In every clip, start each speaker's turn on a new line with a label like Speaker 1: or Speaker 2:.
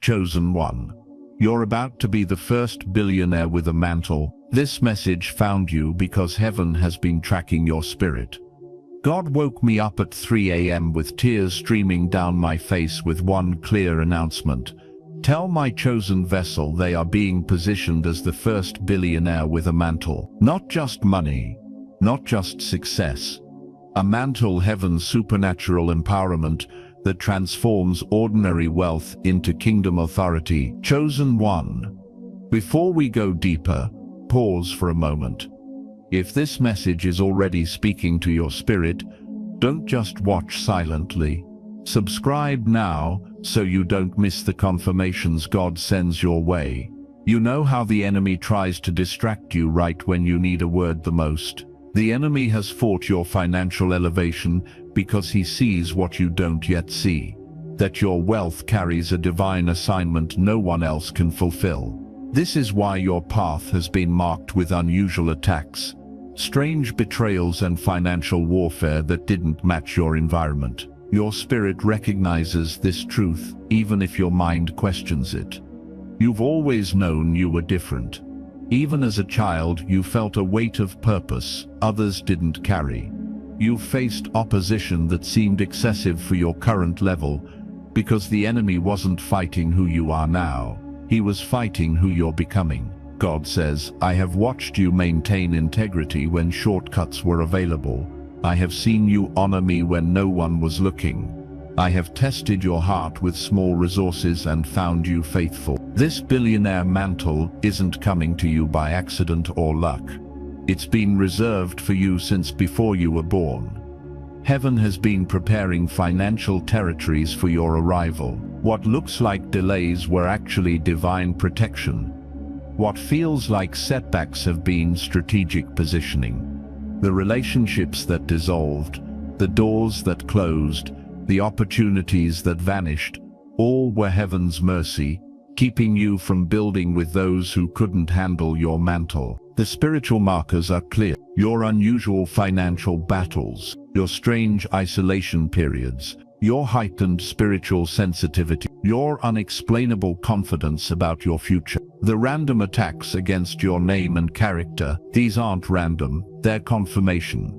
Speaker 1: chosen one. You're about to be the first billionaire with a mantle. This message found you because heaven has been tracking your spirit. God woke me up at 3 a.m. with tears streaming down my face with one clear announcement. Tell my chosen vessel they are being positioned as the first billionaire with a mantle. Not just money, not just success. A mantle, heaven's supernatural empowerment that transforms ordinary wealth into kingdom authority. Chosen one. Before we go deeper, pause for a moment. If this message is already speaking to your spirit, don't just watch silently. Subscribe now so you don't miss the confirmations God sends your way. You know how the enemy tries to distract you right when you need a word the most. The enemy has fought your financial elevation because he sees what you don't yet see, that your wealth carries a divine assignment no one else can fulfill. This is why your path has been marked with unusual attacks, strange betrayals and financial warfare that didn't match your environment. Your spirit recognizes this truth, even if your mind questions it. You've always known you were different. Even as a child, you felt a weight of purpose others didn't carry. You faced opposition that seemed excessive for your current level, because the enemy wasn't fighting who you are now. He was fighting who you're becoming. God says, I have watched you maintain integrity when shortcuts were available. I have seen you honor me when no one was looking. I have tested your heart with small resources and found you faithful. This billionaire mantle isn't coming to you by accident or luck. It's been reserved for you since before you were born. Heaven has been preparing financial territories for your arrival. What looks like delays were actually divine protection. What feels like setbacks have been strategic positioning. The relationships that dissolved, the doors that closed, the opportunities that vanished, all were heaven's mercy, keeping you from building with those who couldn't handle your mantle. The spiritual markers are clear. Your unusual financial battles, your strange isolation periods, your heightened spiritual sensitivity, your unexplainable confidence about your future. The random attacks against your name and character, these aren't random, they're confirmation.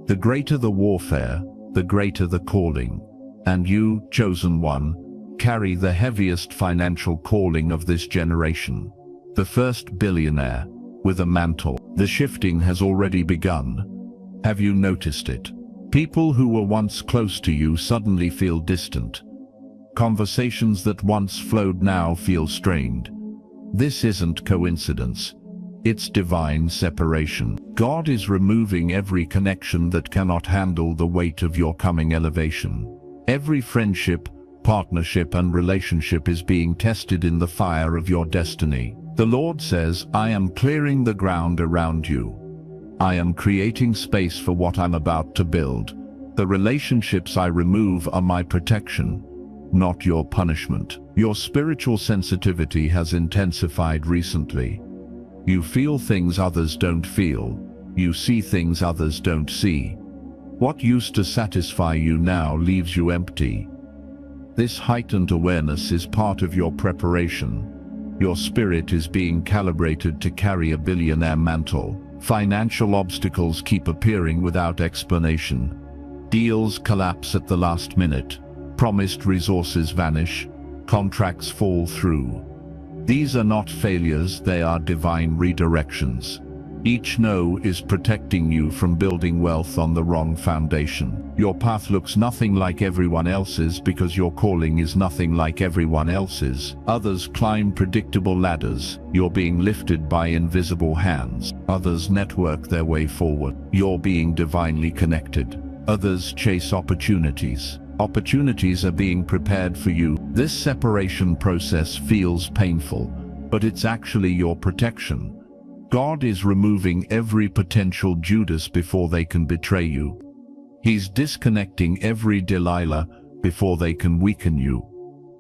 Speaker 1: The greater the warfare, the greater the calling. And you, chosen one, carry the heaviest financial calling of this generation. The first billionaire with a mantle. The shifting has already begun. Have you noticed it? People who were once close to you suddenly feel distant. Conversations that once flowed now feel strained. This isn't coincidence. It's divine separation. God is removing every connection that cannot handle the weight of your coming elevation. Every friendship, partnership, and relationship is being tested in the fire of your destiny. The Lord says, I am clearing the ground around you. I am creating space for what I'm about to build. The relationships I remove are my protection, not your punishment. Your spiritual sensitivity has intensified recently. You feel things others don't feel. You see things others don't see. What used to satisfy you now leaves you empty. This heightened awareness is part of your preparation. Your spirit is being calibrated to carry a billionaire mantle. Financial obstacles keep appearing without explanation. Deals collapse at the last minute. Promised resources vanish. Contracts fall through. These are not failures, they are divine redirections. Each no is protecting you from building wealth on the wrong foundation. Your path looks nothing like everyone else's because your calling is nothing like everyone else's. Others climb predictable ladders. You're being lifted by invisible hands. Others network their way forward. You're being divinely connected. Others chase opportunities. Opportunities are being prepared for you. This separation process feels painful, but it's actually your protection. God is removing every potential Judas before they can betray you. He's disconnecting every Delilah before they can weaken you.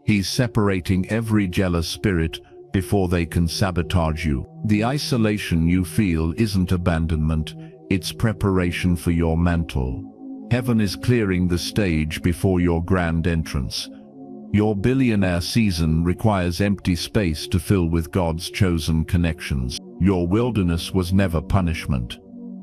Speaker 1: He's separating every jealous spirit before they can sabotage you. The isolation you feel isn't abandonment, it's preparation for your mantle. Heaven is clearing the stage before your grand entrance. Your billionaire season requires empty space to fill with God's chosen connections. Your wilderness was never punishment.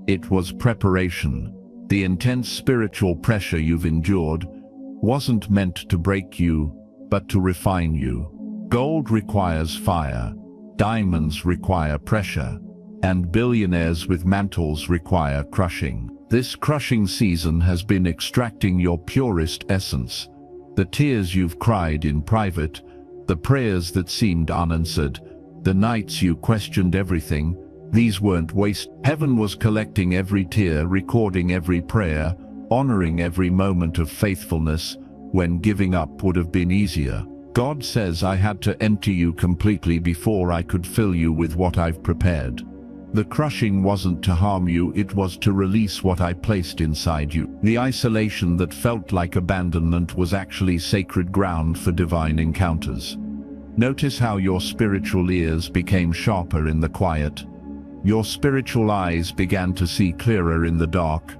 Speaker 1: It was preparation. The intense spiritual pressure you've endured wasn't meant to break you, but to refine you. Gold requires fire, diamonds require pressure, and billionaires with mantles require crushing. This crushing season has been extracting your purest essence. The tears you've cried in private, the prayers that seemed unanswered, the nights you questioned everything, these weren't waste. Heaven was collecting every tear, recording every prayer, honoring every moment of faithfulness when giving up would have been easier. God says, I had to empty you completely before I could fill you with what I've prepared. The crushing wasn't to harm you, it was to release what I placed inside you. The isolation that felt like abandonment was actually sacred ground for divine encounters. Notice how your spiritual ears became sharper in the quiet. Your spiritual eyes began to see clearer in the dark.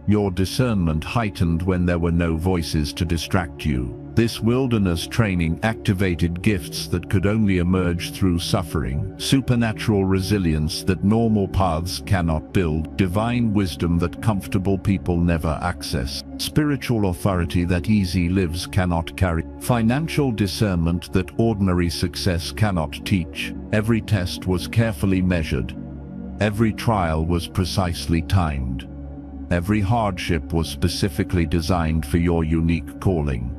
Speaker 1: Your discernment heightened when there were no voices to distract you. This wilderness training activated gifts that could only emerge through suffering, supernatural resilience that normal paths cannot build, divine wisdom that comfortable people never access, spiritual authority that easy lives cannot carry, financial discernment that ordinary success cannot teach. Every test was carefully measured. Every trial was precisely timed. Every hardship was specifically designed for your unique calling.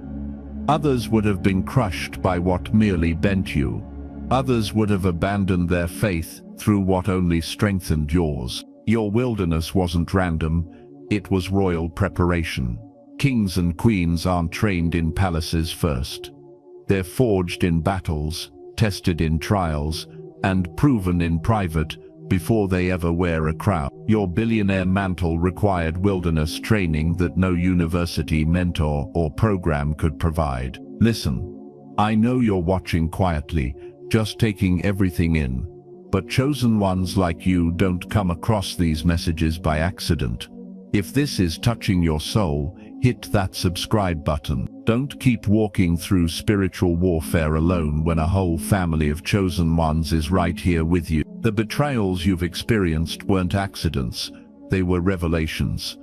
Speaker 1: Others would have been crushed by what merely bent you. Others would have abandoned their faith through what only strengthened yours. Your wilderness wasn't random, it was royal preparation. Kings and queens aren't trained in palaces first. They're forged in battles, tested in trials, and proven in private before they ever wear a crown. Your billionaire mantle required wilderness training that no university, mentor, or program could provide. Listen, I know you're watching quietly, just taking everything in. But chosen ones like you don't come across these messages by accident. If this is touching your soul, hit that subscribe button. Don't keep walking through spiritual warfare alone when a whole family of chosen ones is right here with you. The betrayals you've experienced weren't accidents, they were revelations.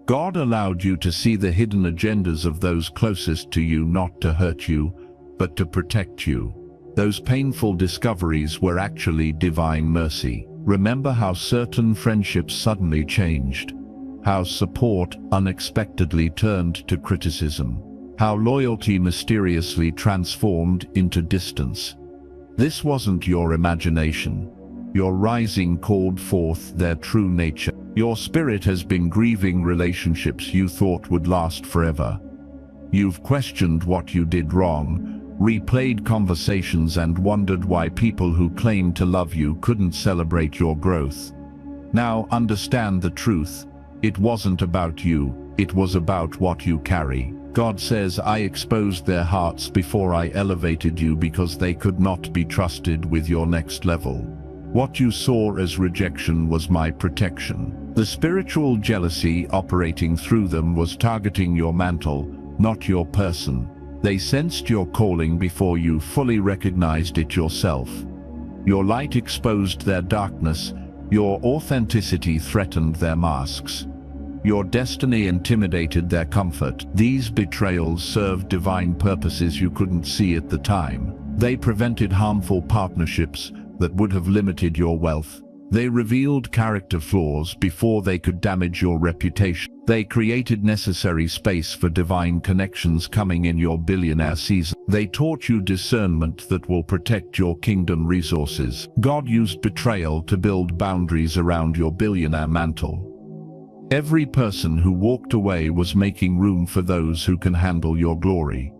Speaker 1: God allowed you to see the hidden agendas of those closest to you, not to hurt you, but to protect you. Those painful discoveries were actually divine mercy. Remember how certain friendships suddenly changed, how support unexpectedly turned to criticism, how loyalty mysteriously transformed into distance. This wasn't your imagination. Your rising called forth their true nature. Your spirit has been grieving relationships you thought would last forever. You've questioned what you did wrong, replayed conversations and wondered why people who claimed to love you couldn't celebrate your growth. Now understand the truth. It wasn't about you, it was about what you carry. God says, I exposed their hearts before I elevated you because they could not be trusted with your next level. What you saw as rejection was my protection. The spiritual jealousy operating through them was targeting your mantle, not your person. They sensed your calling before you fully recognized it yourself. Your light exposed their darkness, your authenticity threatened their masks. Your destiny intimidated their comfort. These betrayals served divine purposes you couldn't see at the time. They prevented harmful partnerships that would have limited your wealth. They revealed character flaws before they could damage your reputation. They created necessary space for divine connections coming in your billionaire season. They taught you discernment that will protect your kingdom resources. God used betrayal to build boundaries around your billionaire mantle. Every person who walked away was making room for those who can handle your glory.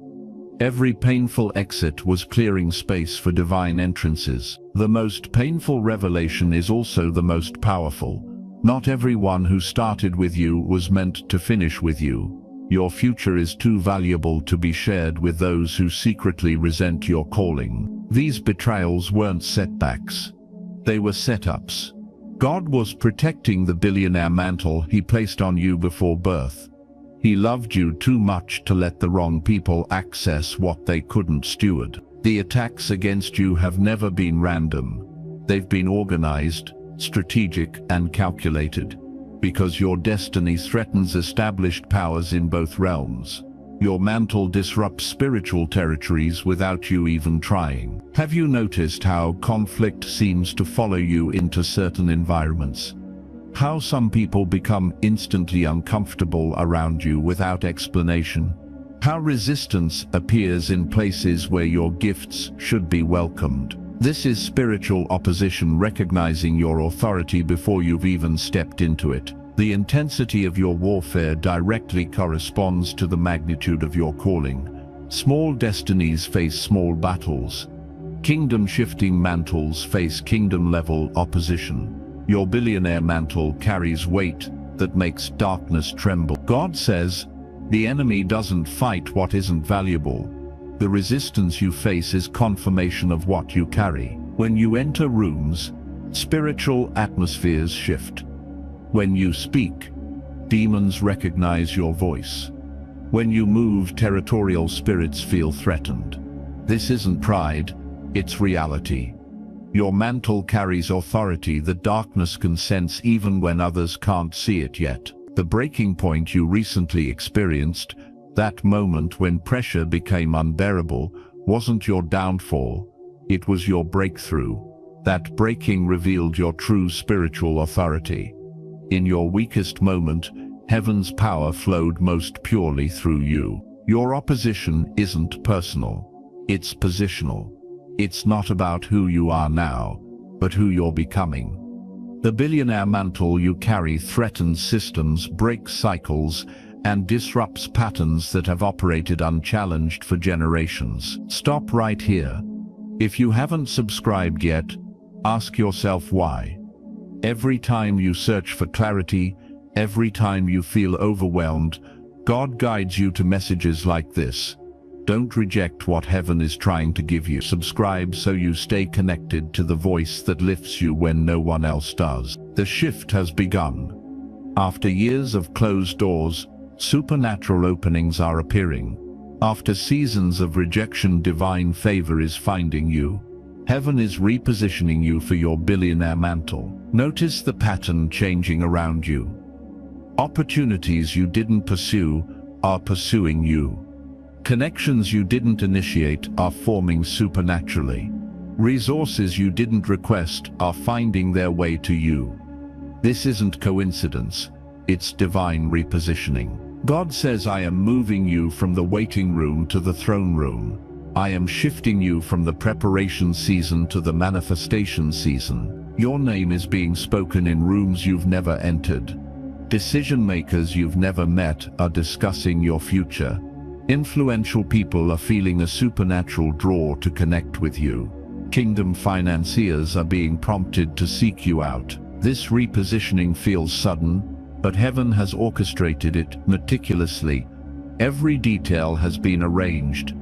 Speaker 1: Every painful exit was clearing space for divine entrances. The most painful revelation is also the most powerful. Not everyone who started with you was meant to finish with you. Your future is too valuable to be shared with those who secretly resent your calling. These betrayals weren't setbacks. They were setups. God was protecting the billionaire mantle He placed on you before birth. He loved you too much to let the wrong people access what they couldn't steward. The attacks against you have never been random. They've been organized, strategic, and calculated, because your destiny threatens established powers in both realms. Your mantle disrupts spiritual territories without you even trying. Have you noticed how conflict seems to follow you into certain environments? How some people become instantly uncomfortable around you without explanation? How resistance appears in places where your gifts should be welcomed? This is spiritual opposition recognizing your authority before you've even stepped into it. The intensity of your warfare directly corresponds to the magnitude of your calling. Small destinies face small battles. Kingdom-shifting mantles face kingdom-level opposition. Your billionaire mantle carries weight that makes darkness tremble. God says, the enemy doesn't fight what isn't valuable. The resistance you face is confirmation of what you carry. When you enter rooms, spiritual atmospheres shift. When you speak, demons recognize your voice. When you move, territorial spirits feel threatened. This isn't pride, it's reality. Your mantle carries authority that darkness can sense even when others can't see it yet. The breaking point you recently experienced, that moment when pressure became unbearable, wasn't your downfall, it was your breakthrough. That breaking revealed your true spiritual authority. In your weakest moment, heaven's power flowed most purely through you. Your opposition isn't personal, it's positional. It's not about who you are now, but who you're becoming. The billionaire mantle you carry threatens systems, breaks cycles, and disrupts patterns that have operated unchallenged for generations. Stop right here. If you haven't subscribed yet, ask yourself why. Every time you search for clarity, every time you feel overwhelmed, God guides you to messages like this. Don't reject what heaven is trying to give you. Subscribe so you stay connected to the voice that lifts you when no one else does. The shift has begun. After years of closed doors, supernatural openings are appearing. After seasons of rejection, divine favor is finding you. Heaven is repositioning you for your billionaire mantle. Notice the pattern changing around you. Opportunities you didn't pursue are pursuing you. Connections you didn't initiate are forming supernaturally. Resources you didn't request are finding their way to you. This isn't coincidence, it's divine repositioning. God says, I am moving you from the waiting room to the throne room. I am shifting you from the preparation season to the manifestation season. Your name is being spoken in rooms you've never entered. Decision makers you've never met are discussing your future. Influential people are feeling a supernatural draw to connect with you. Kingdom financiers are being prompted to seek you out. This repositioning feels sudden, but heaven has orchestrated it meticulously. Every detail has been arranged.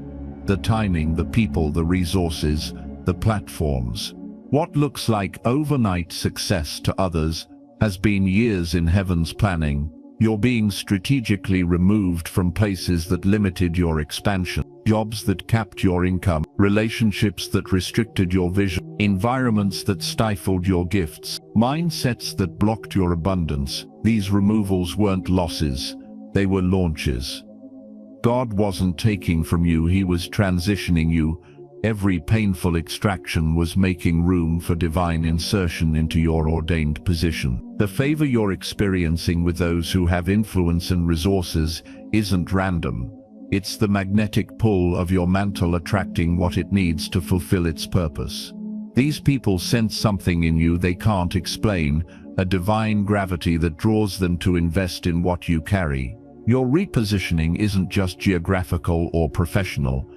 Speaker 1: The timing, the people, the resources, the platforms. What looks like overnight success to others has been years in heaven's planning. You're being strategically removed from places that limited your expansion, jobs that capped your income, relationships that restricted your vision, environments that stifled your gifts, mindsets that blocked your abundance. These removals weren't losses, they were launches. God wasn't taking from you, He was transitioning you. Every painful extraction was making room for divine insertion into your ordained position. The favor you're experiencing with those who have influence and resources isn't random. It's the magnetic pull of your mantle attracting what it needs to fulfill its purpose. These people sense something in you they can't explain, a divine gravity that draws them to invest in what you carry. Your repositioning isn't just geographical or professional.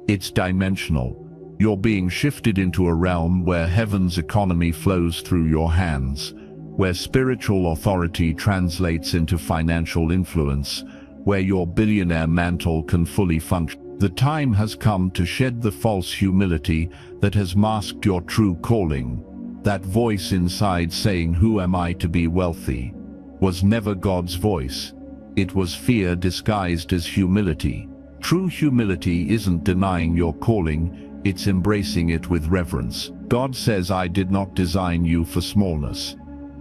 Speaker 1: It's dimensional. You're being shifted into a realm where heaven's economy flows through your hands, where spiritual authority translates into financial influence, where your billionaire mantle can fully function. The time has come to shed the false humility that has masked your true calling. That voice inside saying, "Who am I to be wealthy?" was never God's voice. It was fear disguised as humility. True humility isn't denying your calling, it's embracing it with reverence. God says, I did not design you for smallness.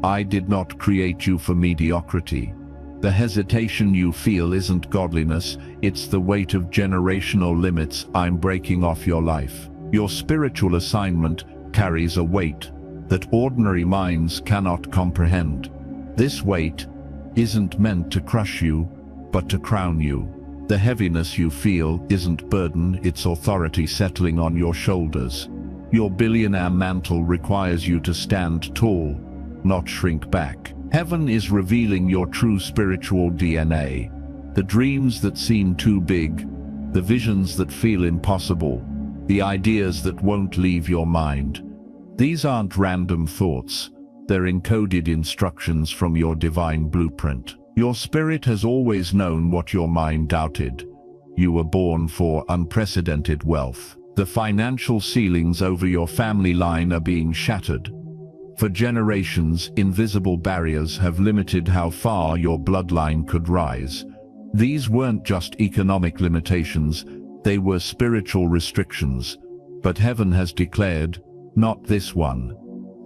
Speaker 1: I did not create you for mediocrity. The hesitation you feel isn't godliness, it's the weight of generational limits I'm breaking off your life. Your spiritual assignment carries a weight that ordinary minds cannot comprehend. This weight isn't meant to crush you, but to crown you. The heaviness you feel isn't burden, it's authority settling on your shoulders. Your billionaire mantle requires you to stand tall, not shrink back. Heaven is revealing your true spiritual DNA. The dreams that seem too big, the visions that feel impossible, the ideas that won't leave your mind. These aren't random thoughts, they're encoded instructions from your divine blueprint. Your spirit has always known what your mind doubted. You were born for unprecedented wealth. The financial ceilings over your family line are being shattered. For generations, invisible barriers have limited how far your bloodline could rise. These weren't just economic limitations, they were spiritual restrictions. But heaven has declared, not this one.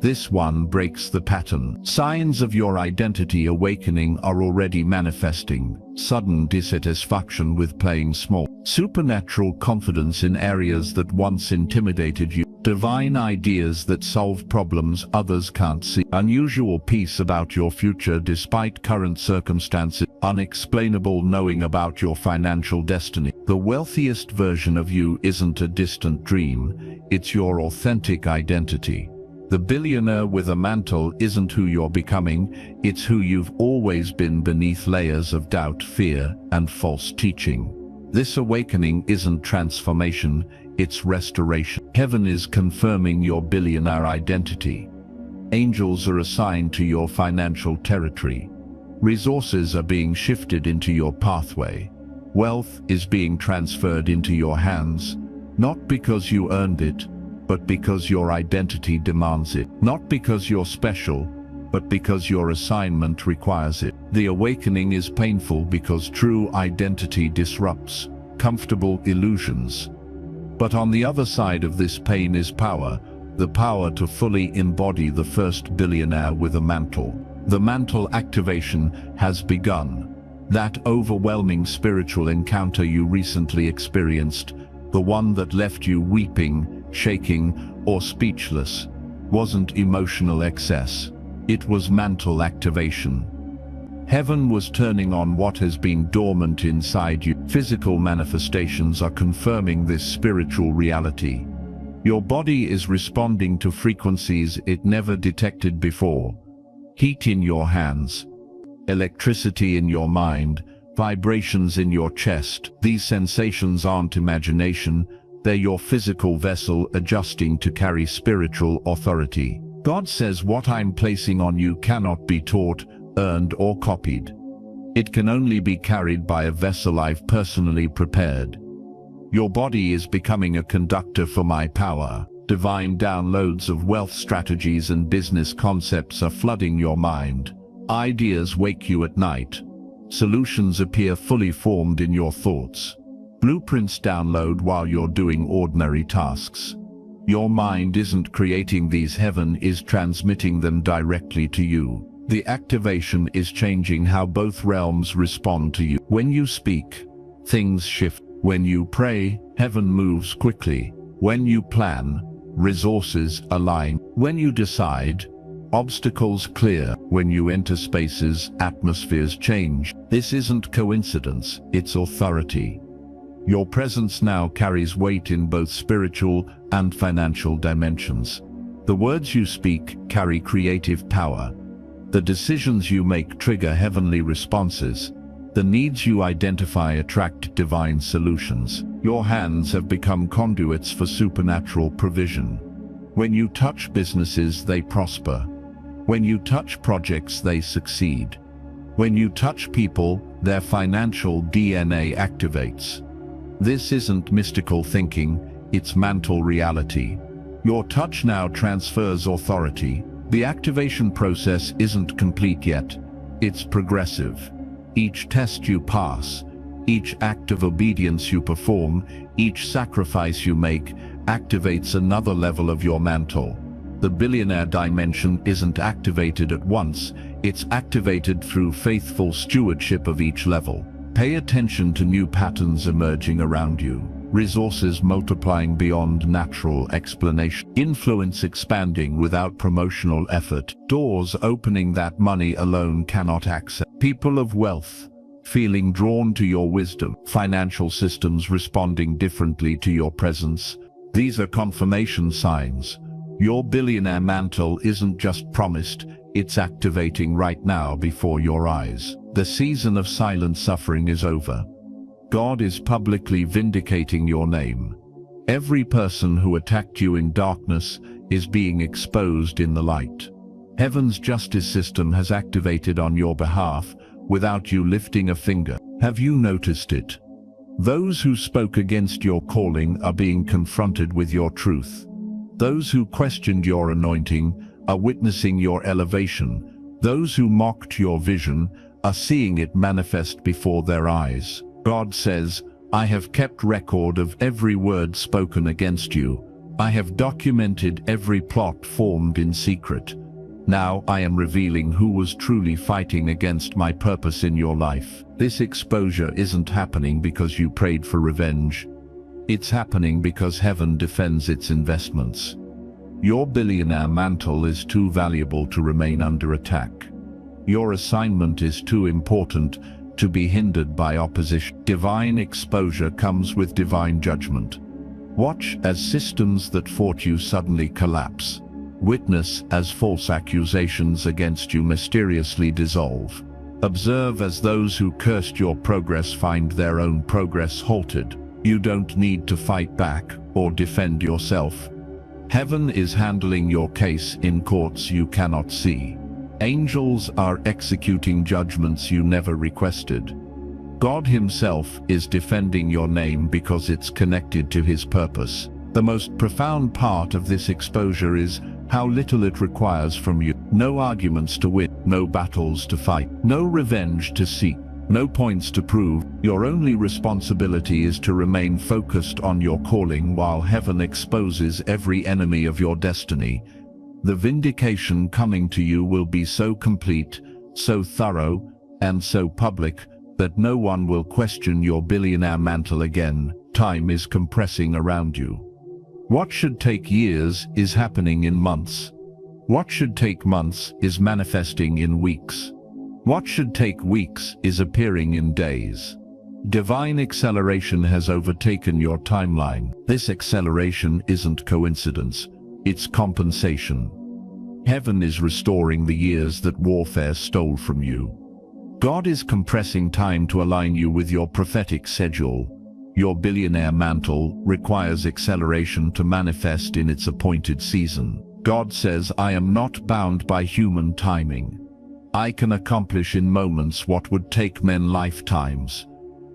Speaker 1: This one breaks the pattern. Signs of your identity awakening are already manifesting. Sudden dissatisfaction with playing small. Supernatural confidence in areas that once intimidated you. Divine ideas that solve problems others can't see. Unusual peace about your future despite current circumstances. Unexplainable knowing about your financial destiny. The wealthiest version of you isn't a distant dream, it's your authentic identity. The billionaire with a mantle isn't who you're becoming, it's who you've always been beneath layers of doubt, fear, and false teaching. This awakening isn't transformation, it's restoration. Heaven is confirming your billionaire identity. Angels are assigned to your financial territory. Resources are being shifted into your pathway. Wealth is being transferred into your hands, not because you earned it, but because your identity demands it. Not because you're special, but because your assignment requires it. The awakening is painful because true identity disrupts comfortable illusions. But on the other side of this pain is power, the power to fully embody the first billionaire with a mantle. The mantle activation has begun. That overwhelming spiritual encounter you recently experienced, the one that left you weeping, shaking, or speechless, wasn't emotional excess. It was mantle activation. Heaven was turning on what has been dormant inside you. Physical manifestations are confirming this spiritual reality. Your body is responding to frequencies it never detected before. Heat in your hands, electricity in your mind, vibrations in your chest. These sensations aren't imagination, they're your physical vessel adjusting to carry spiritual authority. God says what I'm placing on you cannot be taught, earned, or copied. It can only be carried by a vessel I've personally prepared. Your body is becoming a conductor for my power. Divine downloads of wealth strategies and business concepts are flooding your mind. Ideas wake you at night. Solutions appear fully formed in your thoughts. Blueprints download while you're doing ordinary tasks. Your mind isn't creating these, heaven is transmitting them directly to you. The activation is changing how both realms respond to you. When you speak, things shift. When you pray, heaven moves quickly. When you plan, resources align. When you decide, obstacles clear. When you enter spaces, atmospheres change. This isn't coincidence, it's authority. Your presence now carries weight in both spiritual and financial dimensions. The words you speak carry creative power. The decisions you make trigger heavenly responses. The needs you identify attract divine solutions. Your hands have become conduits for supernatural provision. When you touch businesses, they prosper. When you touch projects, they succeed. When you touch people, their financial DNA activates. This isn't mystical thinking, it's mantle reality. Your touch now transfers authority. The activation process isn't complete yet. It's progressive. Each test you pass, each act of obedience you perform, each sacrifice you make, activates another level of your mantle. The billionaire dimension isn't activated at once, it's activated through faithful stewardship of each level. Pay attention to new patterns emerging around you, resources multiplying beyond natural explanation, influence expanding without promotional effort, doors opening that money alone cannot access, people of wealth feeling drawn to your wisdom, financial systems responding differently to your presence. These are confirmation signs. Your billionaire mantle isn't just promised, it's activating right now before your eyes. The season of silent suffering is over. God is publicly vindicating your name. Every person who attacked you in darkness is being exposed in the light. Heaven's justice system has activated on your behalf without you lifting a finger. Have you noticed it? Those who spoke against your calling are being confronted with your truth. Those who questioned your anointing are witnessing your elevation. Those who mocked your vision are seeing it manifest before their eyes. God says, I have kept record of every word spoken against you. I have documented every plot formed in secret. Now I am revealing who was truly fighting against my purpose in your life. This exposure isn't happening because you prayed for revenge. It's happening because heaven defends its investments. Your billionaire mantle is too valuable to remain under attack. Your assignment is too important to be hindered by opposition. Divine exposure comes with divine judgment. Watch as systems that fought you suddenly collapse. Witness as false accusations against you mysteriously dissolve. Observe as those who cursed your progress find their own progress halted. You don't need to fight back or defend yourself. Heaven is handling your case in courts you cannot see. Angels are executing judgments you never requested. God Himself is defending your name because it's connected to His purpose. The most profound part of this exposure is how little it requires from you. No arguments to win, no battles to fight, no revenge to seek, no points to prove. Your only responsibility is to remain focused on your calling while heaven exposes every enemy of your destiny. The vindication coming to you will be so complete, so thorough, and so public that no one will question your billionaire mantle again. Time is compressing around you. What should take years is happening in months. What should take months is manifesting in weeks. What should take weeks is appearing in days. Divine acceleration has overtaken your timeline. This acceleration isn't coincidence, it's compensation. Heaven is restoring the years that warfare stole from you. God is compressing time to align you with your prophetic schedule. Your billionaire mantle requires acceleration to manifest in its appointed season. God says, I am not bound by human timing. I can accomplish in moments what would take men lifetimes.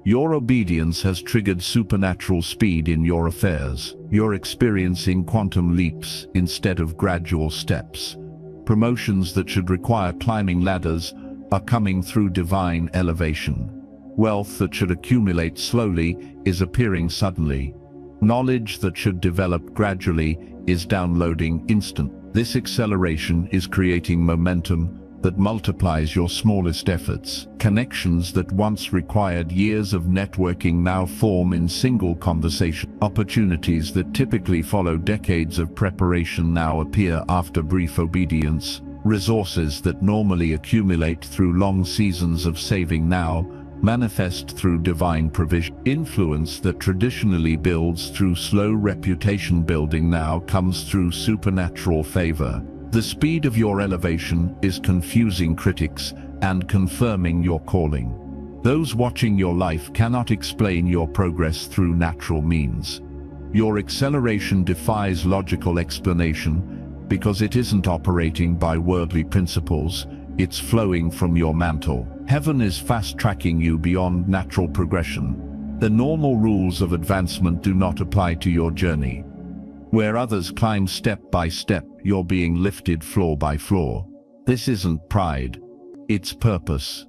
Speaker 1: Your obedience has triggered supernatural speed in your affairs. You're experiencing quantum leaps instead of gradual steps. Promotions that should require climbing ladders are coming through divine elevation. Wealth that should accumulate slowly is appearing suddenly. Knowledge that should develop gradually is downloading instant. This acceleration is creating momentum that multiplies your smallest efforts. Connections that once required years of networking now form in single conversation. Opportunities that typically follow decades of preparation now appear after brief obedience. Resources that normally accumulate through long seasons of saving now manifest through divine provision. Influence that traditionally builds through slow reputation building now comes through supernatural favor. The speed of your elevation is confusing critics and confirming your calling. Those watching your life cannot explain your progress through natural means. Your acceleration defies logical explanation because it isn't operating by worldly principles, it's flowing from your mantle. Heaven is fast-tracking you beyond natural progression. The normal rules of advancement do not apply to your journey. Where others climb step by step, you're being lifted floor by floor. This isn't pride, it's purpose.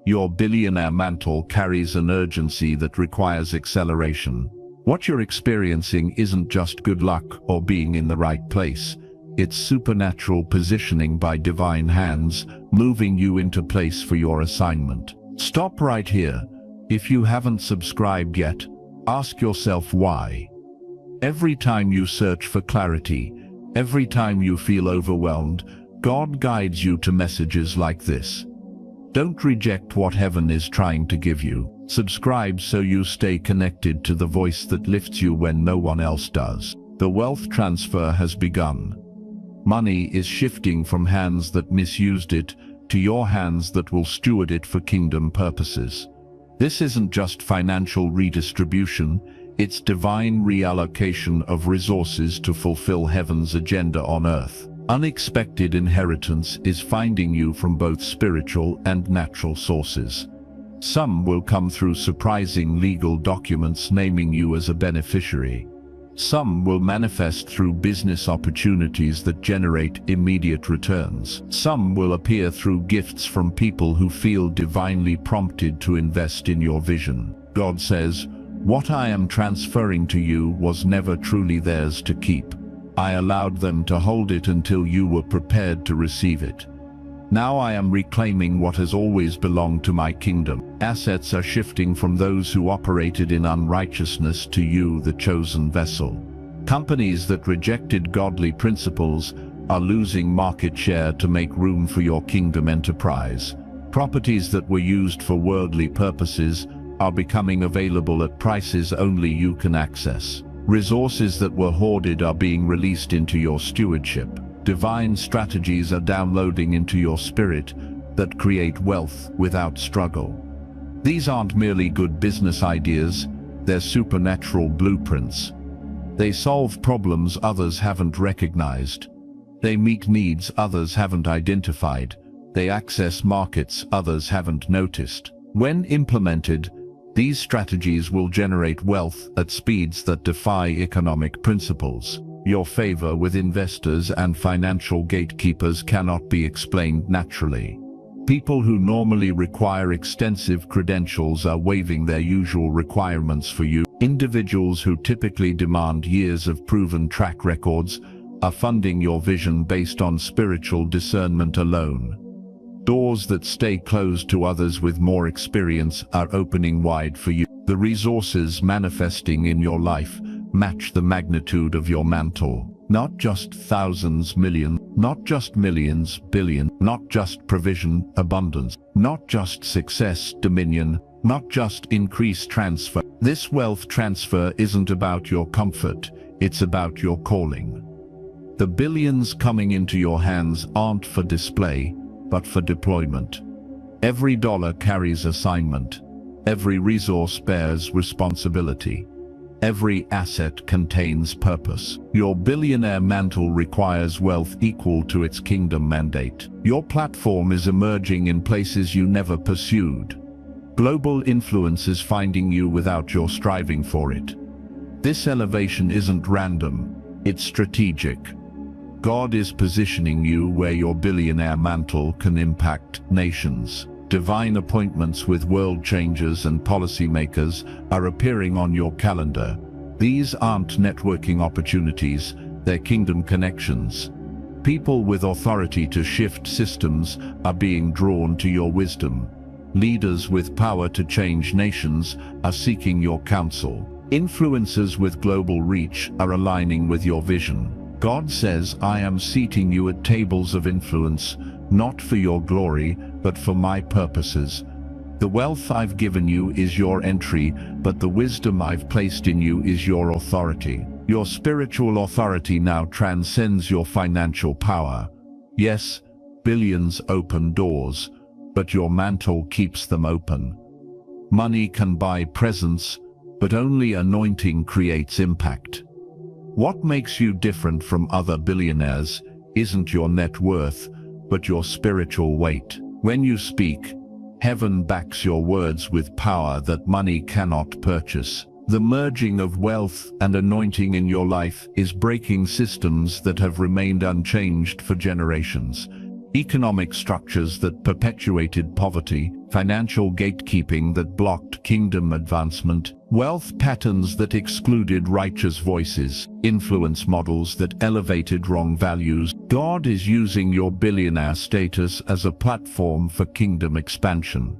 Speaker 1: Your billionaire mantle carries an urgency that requires acceleration. What you're experiencing isn't just good luck or being in the right place. It's supernatural positioning by divine hands, moving you into place for your assignment. Stop right here. If you haven't subscribed yet, ask yourself why. Every time you search for clarity, every time you feel overwhelmed, God guides you to messages like this. Don't reject what heaven is trying to give you. Subscribe so you stay connected to the voice that lifts you when no one else does. The wealth transfer has begun. Money is shifting from hands that misused it to your hands that will steward it for kingdom purposes. This isn't just financial redistribution, it's divine reallocation of resources to fulfill heaven's agenda on earth. Unexpected inheritance is finding you from both spiritual and natural sources. Some will come through surprising legal documents naming you as a beneficiary. Some will manifest through business opportunities that generate immediate returns. Some will appear through gifts from people who feel divinely prompted to invest in your vision. God says, "What I am transferring to you was never truly theirs to keep. I allowed them to hold it until you were prepared to receive it. Now I am reclaiming what has always belonged to my kingdom." Assets are shifting from those who operated in unrighteousness to you, the chosen vessel. Companies that rejected godly principles are losing market share to make room for your kingdom enterprise. Properties that were used for worldly purposes are becoming available at prices only you can access. Resources that were hoarded are being released into your stewardship. Divine strategies are downloading into your spirit that create wealth without struggle. These aren't merely good business ideas, they're supernatural blueprints. They solve problems others haven't recognized. They meet needs others haven't identified. They access markets others haven't noticed. When implemented, these strategies will generate wealth at speeds that defy economic principles. Your favor with investors and financial gatekeepers cannot be explained naturally. People who normally require extensive credentials are waiving their usual requirements for you. Individuals who typically demand years of proven track records are funding your vision based on spiritual discernment alone. Doors that stay closed to others with more experience are opening wide for you. The resources manifesting in your life match the magnitude of your mantle. Not just thousands, millions, not just millions, billion, not just provision, abundance, not just success, dominion, not just increase transfer. This wealth transfer isn't about your comfort, it's about your calling. The billions coming into your hands aren't for display, but for deployment. Every dollar carries assignment. Every resource bears responsibility. Every asset contains purpose. Your billionaire mantle requires wealth equal to its kingdom mandate. Your platform is emerging in places you never pursued. Global influence is finding you without your striving for it. This elevation isn't random, it's strategic. God is positioning you where your billionaire mantle can impact nations. Divine appointments with world changers and policymakers are appearing on your calendar. These aren't networking opportunities, they're kingdom connections. People with authority to shift systems are being drawn to your wisdom. Leaders with power to change nations are seeking your counsel. Influencers with global reach are aligning with your vision. God says, "I am seating you at tables of influence, not for your glory, but for my purposes. The wealth I've given you is your entry, but the wisdom I've placed in you is your authority." Your spiritual authority now transcends your financial power. Yes, billions open doors, but your mantle keeps them open. Money can buy presence, but only anointing creates impact. What makes you different from other billionaires isn't your net worth, but your spiritual weight. When you speak, heaven backs your words with power that money cannot purchase. The merging of wealth and anointing in your life is breaking systems that have remained unchanged for generations. economic structures that perpetuated poverty, financial gatekeeping that blocked kingdom advancement, wealth patterns that excluded righteous voices, influence models that elevated wrong values. God is using your billionaire status as a platform for kingdom expansion.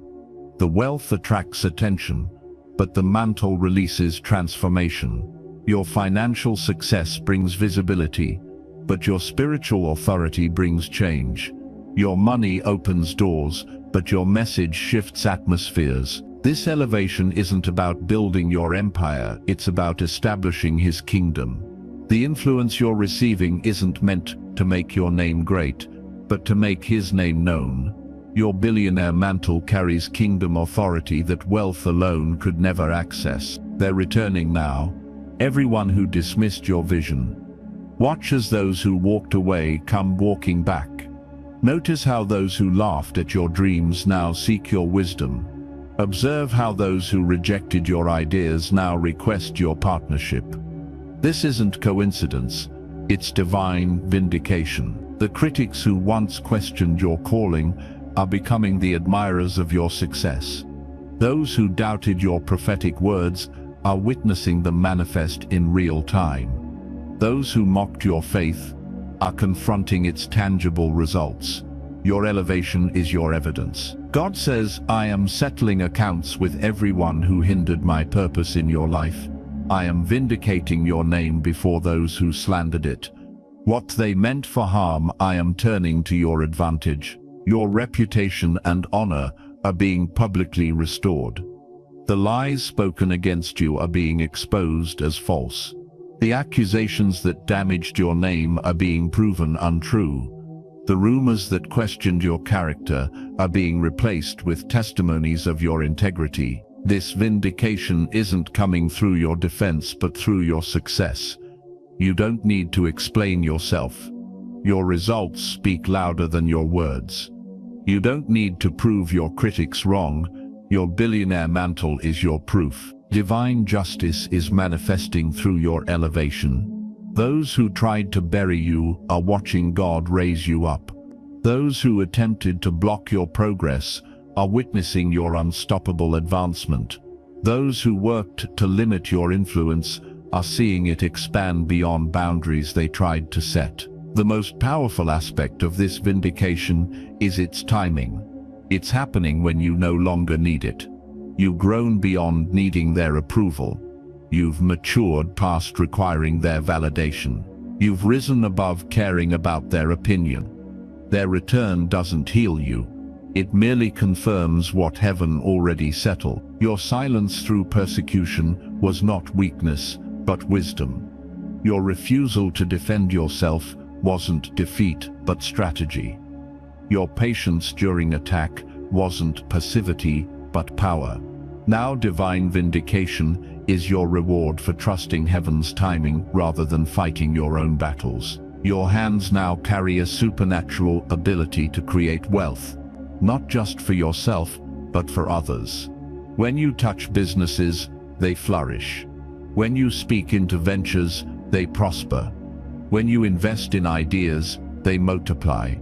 Speaker 1: The wealth attracts attention, but the mantle releases transformation. Your financial success brings visibility, but your spiritual authority brings change. Your money opens doors, but your message shifts atmospheres. This elevation isn't about building your empire, it's about establishing His kingdom. The influence you're receiving isn't meant to make your name great, but to make His name known. Your billionaire mantle carries kingdom authority that wealth alone could never access. They're returning now. Everyone who dismissed your vision. Watch as those who walked away come walking back. Notice how those who laughed at your dreams now seek your wisdom. Observe how those who rejected your ideas now request your partnership. This isn't coincidence, it's divine vindication. The critics who once questioned your calling are becoming the admirers of your success. Those who doubted your prophetic words are witnessing them manifest in real time. Those who mocked your faith are confronting its tangible results. Your elevation is your evidence. God says, I am settling accounts with everyone who hindered my purpose in your life. I am vindicating your name before those who slandered it. What they meant for harm, I am turning to your advantage. Your reputation and honor are being publicly restored. The lies spoken against you are being exposed as false. The accusations that damaged your name are being proven untrue. The rumors that questioned your character are being replaced with testimonies of your integrity. This vindication isn't coming through your defense but through your success. You don't need to explain yourself. Your results speak louder than your words. You don't need to prove your critics wrong. Your billionaire mantle is your proof. Divine justice is manifesting through your elevation. Those who tried to bury you are watching God raise you up. Those who attempted to block your progress are witnessing your unstoppable advancement. Those who worked to limit your influence are seeing it expand beyond boundaries they tried to set. The most powerful aspect of this vindication is its timing. It's happening when you no longer need it. You've grown beyond needing their approval. You've matured past requiring their validation. You've risen above caring about their opinion. Their return doesn't heal you. It merely confirms what heaven already settled. Your silence through persecution was not weakness, but wisdom. Your refusal to defend yourself wasn't defeat, but strategy. Your patience during attack wasn't passivity, but power. Now divine vindication is your reward for trusting heaven's timing rather than fighting your own battles. Your hands now carry a supernatural ability to create wealth, not just for yourself, but for others. When you touch businesses, they flourish. When you speak into ventures, they prosper. When you invest in ideas, they multiply.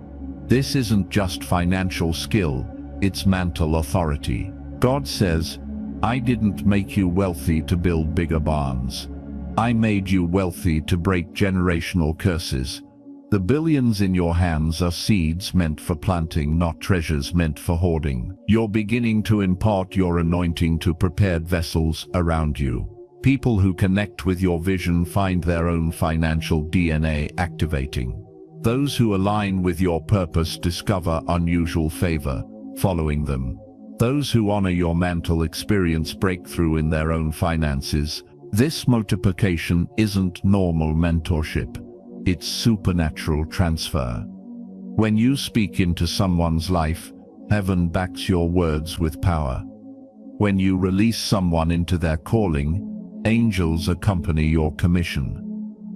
Speaker 1: This isn't just financial skill, it's mantle authority. God says, I didn't make you wealthy to build bigger barns. I made you wealthy to break generational curses. The billions in your hands are seeds meant for planting, not treasures meant for hoarding. You're beginning to impart your anointing to prepared vessels around you. People who connect with your vision find their own financial DNA activating. Those who align with your purpose discover unusual favor, following them. Those who honor your mantle experience breakthrough in their own finances. This multiplication isn't normal mentorship. It's supernatural transfer. When you speak into someone's life, heaven backs your words with power. When you release someone into their calling, angels accompany your commission.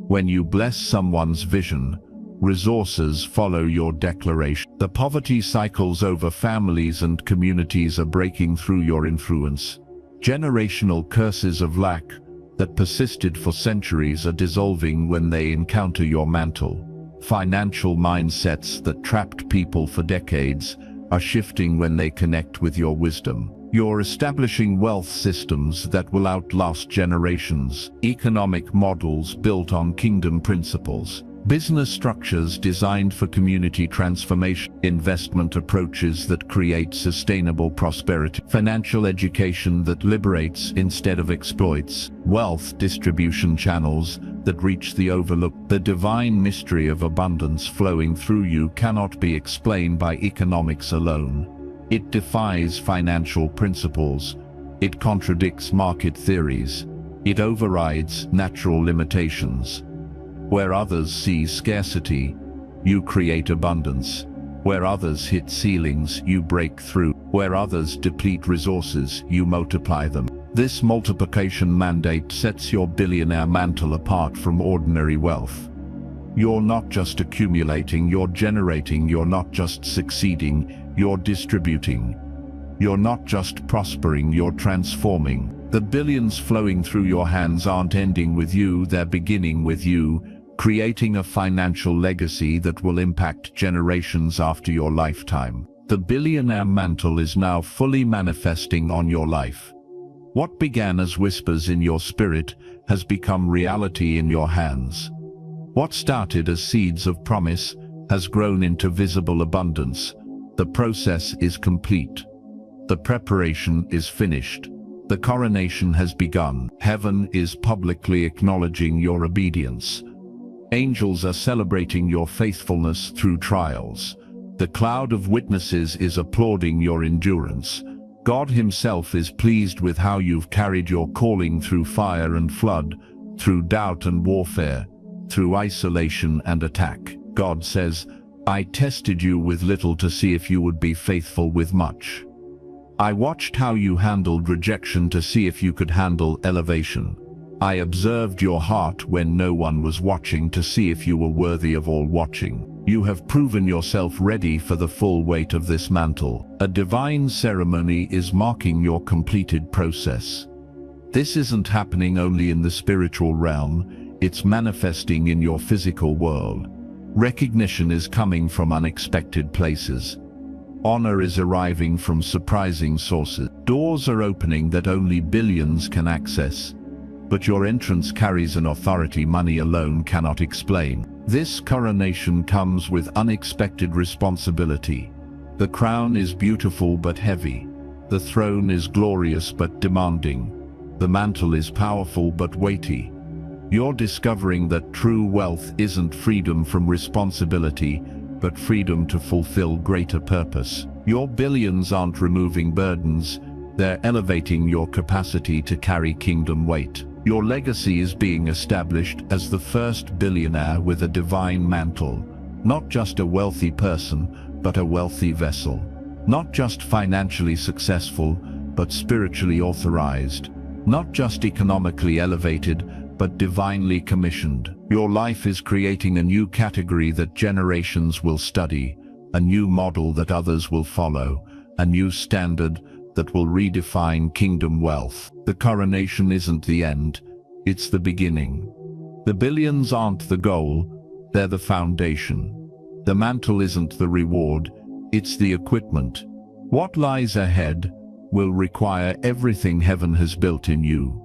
Speaker 1: When you bless someone's vision, resources follow your declaration. The poverty cycles over families and communities are breaking through your influence. Generational curses of lack that persisted for centuries are dissolving when they encounter your mantle. Financial mindsets that trapped people for decades are shifting when they connect with your wisdom. You're establishing wealth systems that will outlast generations, economic models built on kingdom principles, business structures designed for community transformation, investment approaches that create sustainable prosperity, financial education that liberates instead of exploits, wealth distribution channels that reach the overlooked. The divine mystery of abundance flowing through you cannot be explained by economics alone. It defies financial principles. It contradicts market theories. It overrides natural limitations. Where others see scarcity, you create abundance. Where others hit ceilings, you break through. Where others deplete resources, you multiply them. This multiplication mandate sets your billionaire mantle apart from ordinary wealth. You're not just accumulating, you're generating. You're not just succeeding, you're distributing. You're not just prospering, you're transforming. The billions flowing through your hands aren't ending with you, they're beginning with you, creating a financial legacy that will impact generations after your lifetime. The billionaire mantle is now fully manifesting on your life. What began as whispers in your spirit has become reality in your hands. What started as seeds of promise has grown into visible abundance. The process is complete. The preparation is finished. The coronation has begun. Heaven is publicly acknowledging your obedience. Angels are celebrating your faithfulness through trials. The cloud of witnesses is applauding your endurance. God Himself is pleased with how you've carried your calling through fire and flood, through doubt and warfare, through isolation and attack. God says, "I tested you with little to see if you would be faithful with much. I watched how you handled rejection to see if you could handle elevation. I observed your heart when no one was watching to see if you were worthy of all watching. You have proven yourself ready for the full weight of this mantle. A divine ceremony is marking your completed process. This isn't happening only in the spiritual realm, it's manifesting in your physical world. Recognition is coming from unexpected places. Honor is arriving from surprising sources. Doors are opening that only billions can access. But your entrance carries an authority money alone cannot explain. This coronation comes with unexpected responsibility. The crown is beautiful but heavy. The throne is glorious but demanding. The mantle is powerful but weighty. You're discovering that true wealth isn't freedom from responsibility, but freedom to fulfill greater purpose. Your billions aren't removing burdens, they're elevating your capacity to carry kingdom weight. Your legacy is being established as the first billionaire with a divine mantle, not just a wealthy person, but a wealthy vessel. Not just financially successful, but spiritually authorized. Not just economically elevated, but divinely commissioned. Your life is creating a new category that generations will study, a new model that others will follow, a new standard that will redefine kingdom wealth. The coronation isn't the end, it's the beginning. The billions aren't the goal, they're the foundation. The mantle isn't the reward, it's the equipment. What lies ahead will require everything heaven has built in you.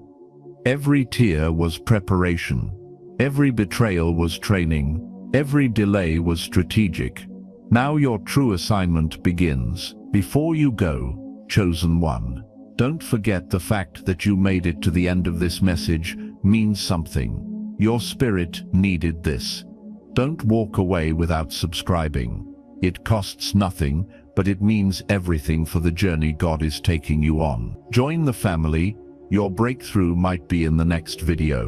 Speaker 1: Every tear was preparation. Every betrayal was training. Every delay was strategic. Now your true assignment begins. Before you go, chosen one, don't forget the fact that you made it to the end of this message means something. Your spirit needed this. Don't walk away without subscribing. It costs nothing, but it means everything for the journey God is taking you on. Join the family. Your breakthrough might be in the next video.